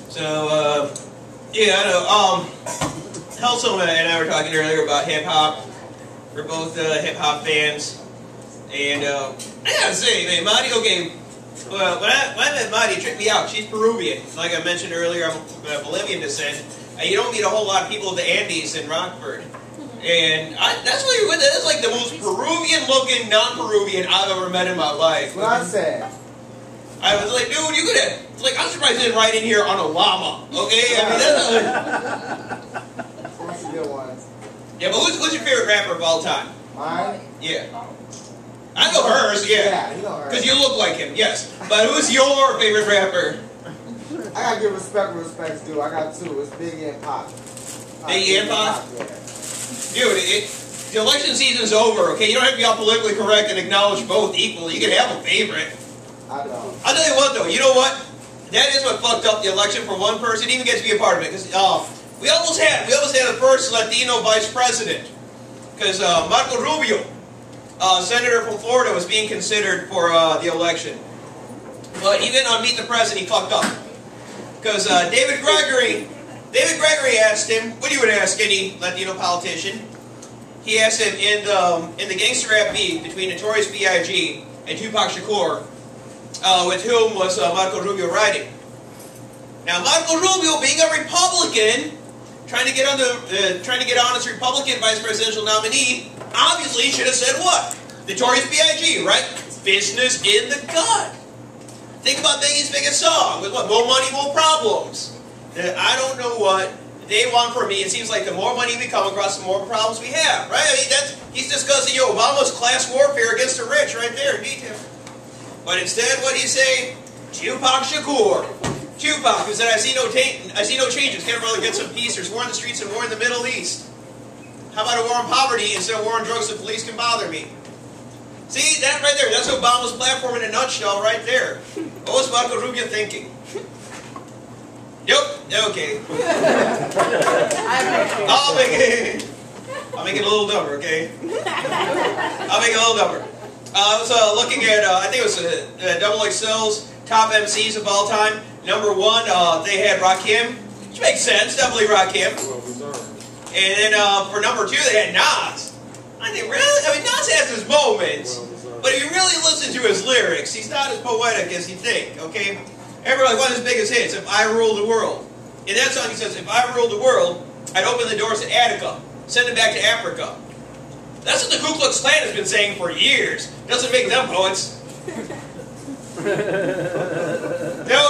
So, yeah, I know. Helson and I were talking earlier about hip hop. We're both hip hop fans, and I gotta say, man, Marty. Okay, well, when I met Marty, it tricked me out. She's Peruvian. Like I mentioned earlier, I'm of Bolivian descent. You don't meet a whole lot of people in the Andes in Rockford. And that's like the most Peruvian-looking non-Peruvian I've ever met in my life. What I said. I was like, dude, you could have. It's like, I'm surprised you didn't ride in here on a llama. Okay, I mean that's. That's a good one. Yeah, but who's your favorite rapper of all time? Mine? Yeah. I know hers. Yeah. Yeah, you know hers. Because you look like him. Yes. But who's your favorite rapper? I gotta give respect where respect's due. I got two. It's Biggie and Pop. Biggie and Pop? Yeah. Dude, the election season's over, okay? You don't have to be all politically correct and acknowledge both equally. You can have a favorite. I know. I'll tell you what, though. You know what? That is what fucked up the election for one person. He even gets to be a part of it. Because we almost had the first Latino vice president. Because Marco Rubio, senator from Florida, was being considered for the election. But even on Meet the President, he fucked up. Because David Gregory asked him, what you would ask any Latino politician. He asked him in the gangster rap beef between Notorious B.I.G. and Tupac Shakur, with whom was Marco Rubio riding. Now Marco Rubio, being a Republican, trying to get on as Republican vice presidential nominee, obviously should have said what? Notorious B.I.G., right? Business in the gut. Think about Biggie's biggest song with what? More money, more problems. I don't know what they want from me. It seems like the more money we come across, the more problems we have, right? I mean, he's discussing Obama's class warfare against the rich right there in detail. But instead, what did he say? Tupac Shakur. Tupac, who said, I see no changes. Can't really get some peace. There's war in the streets and war in the Middle East. How about a war on poverty instead of war on drugs? The police can bother me. See, that right there, that's Obama's platform in a nutshell right there. What was Marco Rubio thinking? Yep, okay. I'll make it a little dumber, okay? I'll make it a little dumber. I was looking at, I think it was XXL's top MCs of all time. Number one, they had Rakim, which makes sense, definitely Rakim. And then for number two, they had Nas. I mean, Nas has his moments, but if you really listen to his lyrics, he's not as poetic as you think, okay? Everybody, one of his biggest hits, If I Ruled the World. In that song he says, if I ruled the world, I'd open the doors to Attica, send them back to Africa. That's what the Ku Klux Klan has been saying for years. Doesn't make them poets. No,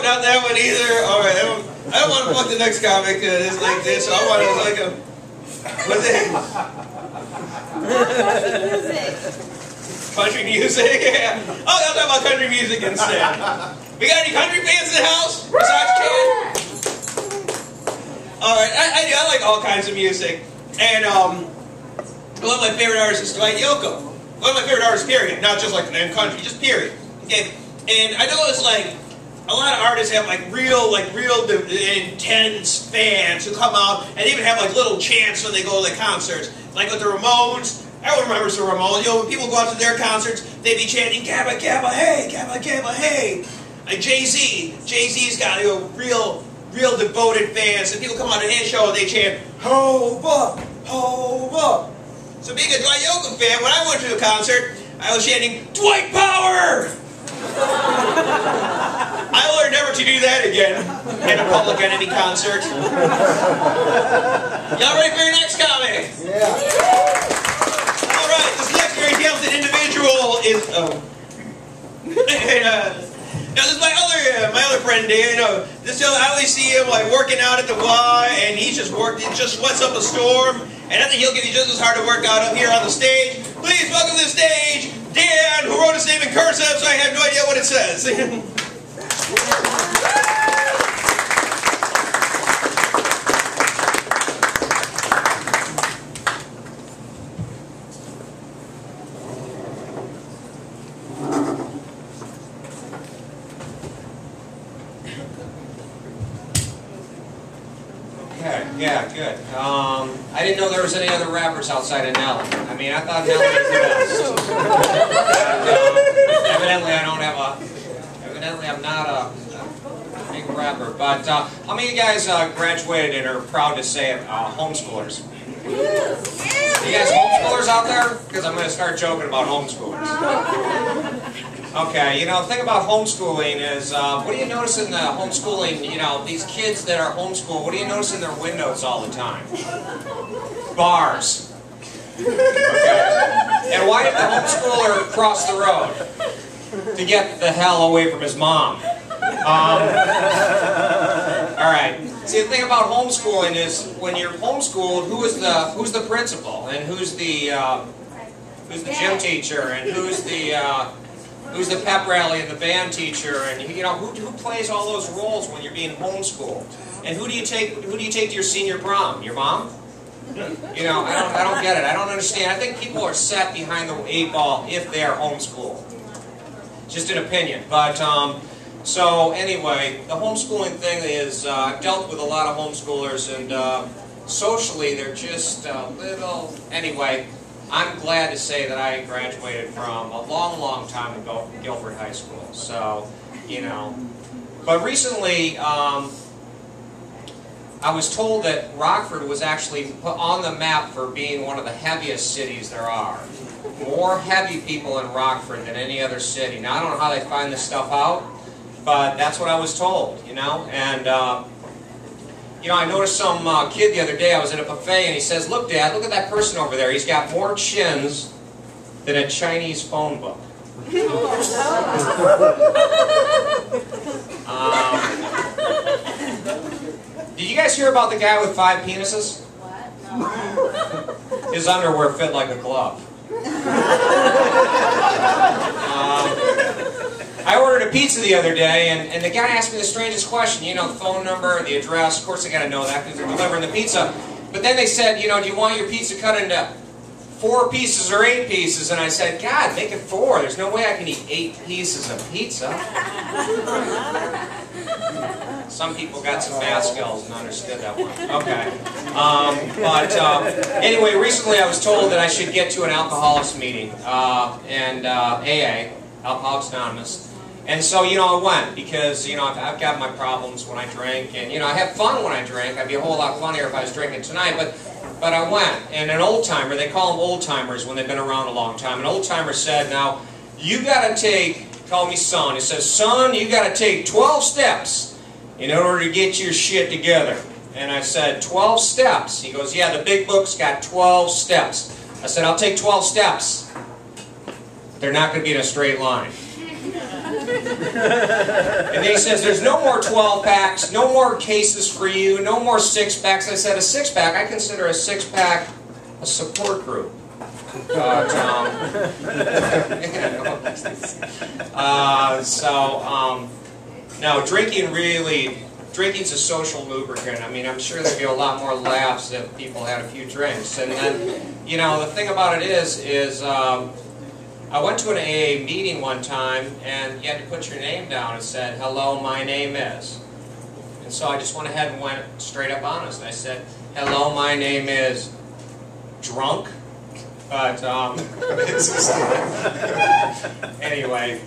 not that one either. Alright, I don't want to fuck the next comic that's like this, so I want to like a... What's it? Country music? Yeah. Oh, I'll talk about country music instead. We got any country fans in the house? Besides Chad? Alright, I like all kinds of music. And one of my favorite artists is Dwight Yoakam. One of my favorite artists, period. Not just like in country, just period. Okay. And I know it's like a lot of artists have like real intense fans who come out and even have like little chants when they go to the concerts. Like with the Ramones. Everyone remembers the Ramones. When people go out to their concerts, they be chanting "Gabba Gabba Hey, Gabba Gabba Hey." Like Jay-Z's got real devoted fans, and people come out to his show and they chant "Hove up, Hove up." So being a Dwight Yoakam fan, when I went to a concert, I was chanting "Dwight Power." I learned never to do that again at a Public Enemy concert. Y'all ready for your next comic? Yeah. Alright, this next very talented individual is... now this is my other friend Dan. I always see him like working out at the Y, and he just sweats up a storm. And I think he'll give you just as hard to work out up here on the stage. Please welcome to the stage, Dan, who wrote his name in cursive, so I have no idea what it says. Yeah, good. I didn't know there was any other rappers outside of Nelly. I mean, I thought Nelly was the best. And, evidently, I'm not a big forever. But how many of you guys graduated and are proud to say it, homeschoolers? You guys homeschoolers out there? Because I'm going to start joking about homeschoolers. Okay, you know, the thing about homeschooling is, what do you notice in the homeschooling, you know, these kids that are homeschooled, what do you notice in their windows all the time? Bars. Okay. And why did the homeschooler cross the road? To get the hell away from his mom. Alright. See, the thing about homeschooling is, when you're homeschooled, who's the principal? And who's the gym teacher? And who's the pep rally and the band teacher? And, you know, who plays all those roles when you're being homeschooled? And who do you take to your senior prom? Your mom? You know, I don't get it. I don't understand. I think people are set behind the 8 ball if they are homeschooled. Just an opinion. But, so anyway, the homeschooling thing is, I've dealt with a lot of homeschoolers, and socially they're just a little, anyway, I'm glad to say that I graduated from a long, long time ago from Guilford High School. So, you know, but recently, I was told that Rockford was actually put on the map for being one of the heaviest cities there are. More heavy people in Rockford than any other city. Now, I don't know how they find this stuff out, but that's what I was told, you know. And, you know, I noticed some kid the other day, I was at a buffet, and he says, "Look, Dad, look at that person over there. He's got more chins than a Chinese phone book." Did you guys hear about the guy with 5 penises? What? No. His underwear fit like a glove. I ordered a pizza the other day, and the guy asked me the strangest question. You know, the phone number, the address. Of course, I got to know that because they're delivering the pizza. But then they said, you know, do you want your pizza cut into 4 pieces or 8 pieces? And I said, God, make it 4. There's no way I can eat 8 pieces of pizza. Some people got some math skills and understood that one. Okay. Anyway, recently I was told that I should get to an alcoholics meeting, and AA, Alcoholics Anonymous. And so, you know, I went because, you know, I've got my problems when I drink, and, you know, I have fun when I drink. I'd be a whole lot funnier if I was drinking tonight, but I went. And an old-timer, they call them old-timers when they've been around a long time, an old-timer said, now, you got to take, call me son, he says, son, you got to take 12 steps in order to get your shit together. And I said, 12 steps? He goes, yeah, the big book's got 12 steps. I said, I'll take 12 steps. They're not going to be in a straight line. And then he says, there's no more 12-packs, no more cases for you, no more 6-packs. I said, a 6-pack, I consider a 6-pack a support group. No, drinking's a social lubricant. I mean, I'm sure there'd be a lot more laughs if people had a few drinks. And then, you know, the thing about it is I went to an AA meeting one time, and you had to put your name down and said, hello, my name is. And so I just went ahead and went straight up honest. I said, hello, my name is drunk. But, anyway,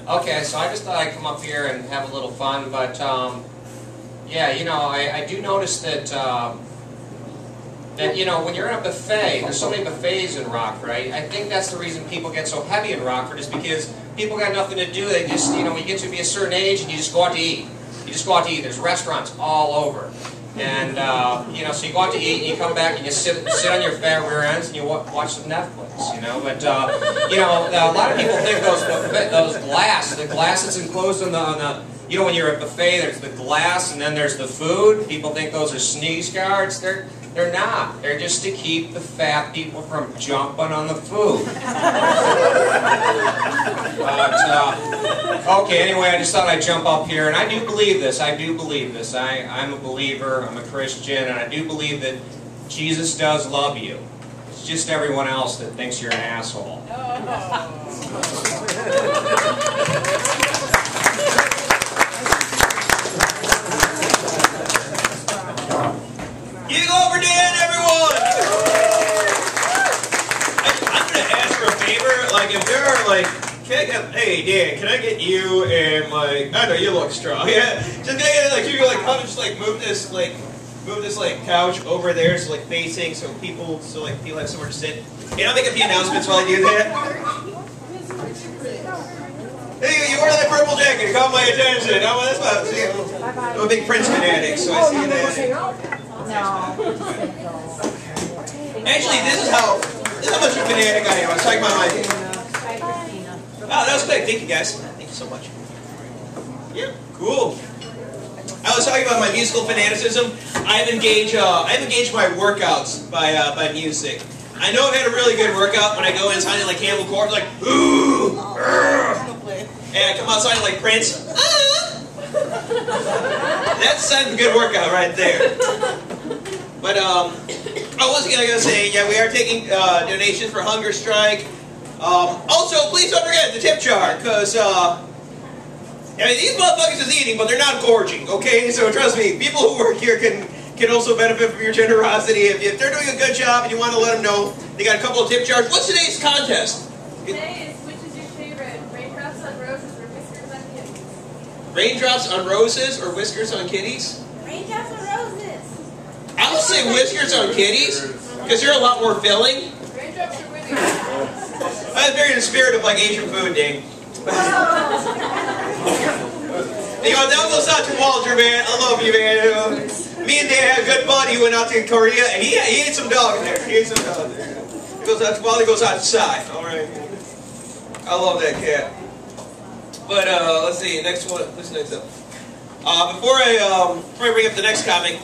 okay, so I just thought I'd come up here and have a little fun, but, yeah, you know, I do notice that, you know, when you're in a buffet, there's so many buffets in Rockford, I think that's the reason people get so heavy in Rockford, is because people got nothing to do. They just, you know, when you get to be a certain age and you just go out to eat. You just go out to eat. There's restaurants all over. And, you know, so you go out to eat and you come back and you sit on your fat rear ends and you watch some Netflix, you know. But, you know, a lot of people think those glass, the glass that's enclosed on the, you know, when you're at a buffet, there's the glass and then there's the food. People think those are sneeze guards. They're not. They're just to keep the fat people from jumping on the food. But, okay, anyway, I just thought I'd jump up here, and I do believe this. I do believe this. I'm a believer. I'm a Christian, and I do believe that Jesus does love you. It's just everyone else that thinks you're an asshole. Give over Dan, everyone! I'm going to ask for a favor. Like, if there are, like, can I hey Dan, can I get you and like, I know you look strong, yeah. Just gonna get like, you can like, how to just like move this couch over there, so like facing, so people have somewhere to sit. Can I make a few announcements while I do that? Hey, you wear that purple jacket, it caught my attention. That's about, see, I'm a big Prince fanatic, so I see that. Actually, this is how much of a fanatic I am. I was talking about my... Oh, that was quick. Thank you, guys. Thank you so much. Yeah, cool. I was talking about my musical fanaticism. I've engaged my workouts by music. I know I've had a really good workout when I go in sounding like Campbell Corpse, like ooh, and I come outside like Prince. That's a good workout right there. But once again, I gotta say, yeah, we are taking donations for Hunger Strike. Also, please don't forget the tip jar, because I mean, these motherfuckers is eating, but they're not gorging, okay? So trust me, people who work here can also benefit from your generosity. If they're doing a good job and you want to let them know, they got a couple of tip jars. What's today's contest? Today is, which is your favorite? Raindrops on roses or whiskers on kitties? Raindrops on roses or whiskers on kitties? Raindrops on roses. I would say whiskers on kitties, because they're a lot more filling. Raindrops or whiskers? I'm very in the spirit of like Asian food, Dave. You know, that goes out to Walter, man. I love you, man. Me and Dan had a good buddy who went out to Korea, and he ate some dog in there. He ate some dog there. He goes out to Wally, goes outside. All right. I love that cat. But let's see. Next one. What's next up? Before I bring up the next comic,